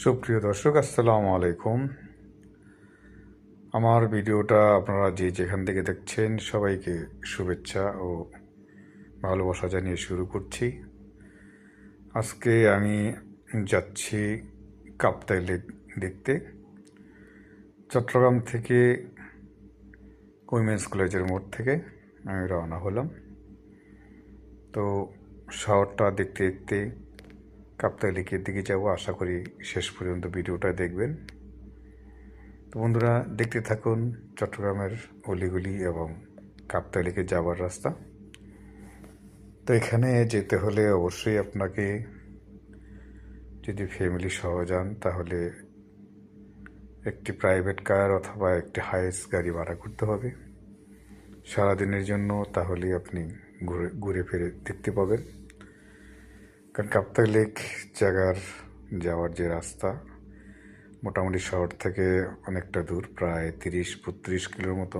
সুপ্রিয় দর্শক, আসসালামু আলাইকুম। আমার ভিডিওটা আপনারা যে যেখান থেকে দেখছেন সবাইকে শুভেচ্ছা ও ভালোবাসা জানিয়ে শুরু করছি। আজকে আমি যাচ্ছি কাপ্তাই লেক দেখতে। চট্টগ্রাম থেকে উইমেন্স কলেজের মোড় থেকে আমি রওনা হলাম। তো শহরটা দেখতে দেখতে কাপ্তাই লেকের দিকে যাব। আশা করি শেষ পর্যন্ত ভিডিওটা দেখবেন। তো বন্ধুরা, দেখতে থাকুন চট্টগ্রামের অলিগলি এবং কাপ্তাই লেকে যাওয়ার রাস্তা। তো এখানে যেতে হলে অবশ্যই আপনাকে, যদি ফ্যামিলি সহ যান, তাহলে একটি প্রাইভেট কার অথবা একটি হাইস গাড়ি ভাড়া করতে হবে সারাদিনের জন্য। তাহলেই আপনি ঘুরে ফিরে দেখতে পাবেন। কারণ কাপ্তাই লেক জায়গার যাওয়ার যে রাস্তা মোটামুটি শহর থেকে অনেকটা দূর, প্রায় 30-32 কিলোর মতো।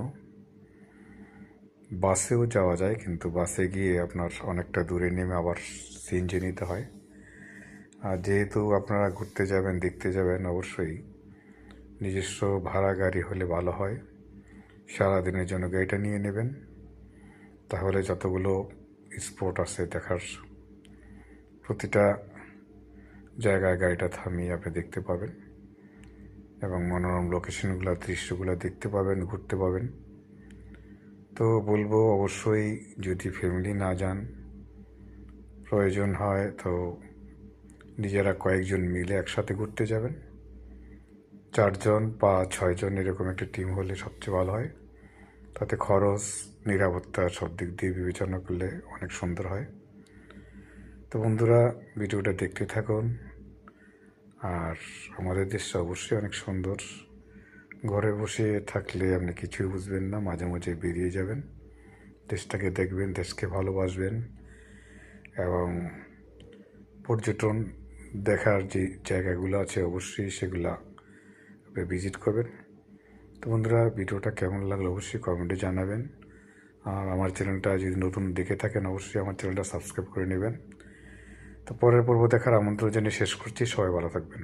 বাসেও যাওয়া যায়, কিন্তু বাসে গিয়ে আপনার অনেকটা দূরে নেমে আবার সিএনজি নিতে হয়। আর যেহেতু আপনারা ঘুরতে যাবেন, দেখতে যাবেন, অবশ্যই নিজস্ব ভাড়া গাড়ি হলে ভালো হয়। সারাদিনের জন্য গাড়িটা নিয়ে নেবেন, তাহলে যতগুলো স্পট আছে দেখার, প্রতিটা জায়গায় গাড়িটা থামিয়ে আপনি দেখতে পাবেন এবং মনোরম লোকেশনগুলো, দৃশ্যগুলো দেখতে পাবেন, ঘুরতে পাবেন। তো বলবো অবশ্যই, যদি ফ্যামিলি না যান, প্রয়োজন হয় তো নিজেরা কয়েকজন মিলে একসাথে ঘুরতে যাবেন। 4জন বা 6জন এরকম একটা টিম হলে সবচেয়ে ভালো হয়। তাতে খরচ, নিরাপত্তা সব দিক দিয়ে বিবেচনা করলে অনেক সুন্দর হয়। তো বন্ধুরা, ভিডিওটা দেখতে থাকুন। আর আমাদের দেশটা অবশ্যই অনেক সুন্দর। ঘরে বসে থাকলে আপনি কিছুই বুঝবেন না, মাঝে মাঝে বেরিয়ে যাবেন, দেশটাকে দেখবেন, দেশকে ভালোবাসবেন এবং পর্যটন দেখার যে জায়গাগুলো আছে অবশ্যই সেগুলা আপনি ভিজিট করবেন। তো বন্ধুরা, ভিডিওটা কেমন লাগলো অবশ্যই কমেন্টে জানাবেন। আর আমার চ্যানেলটা যদি নতুন দেখে থাকেন, অবশ্যই আমার চ্যানেলটা সাবস্ক্রাইব করে নেবেন। তো পরের পর্ব দেখার আমন্ত্রণ জানিয়ে শেষ করছি। সবাই ভালো থাকবেন।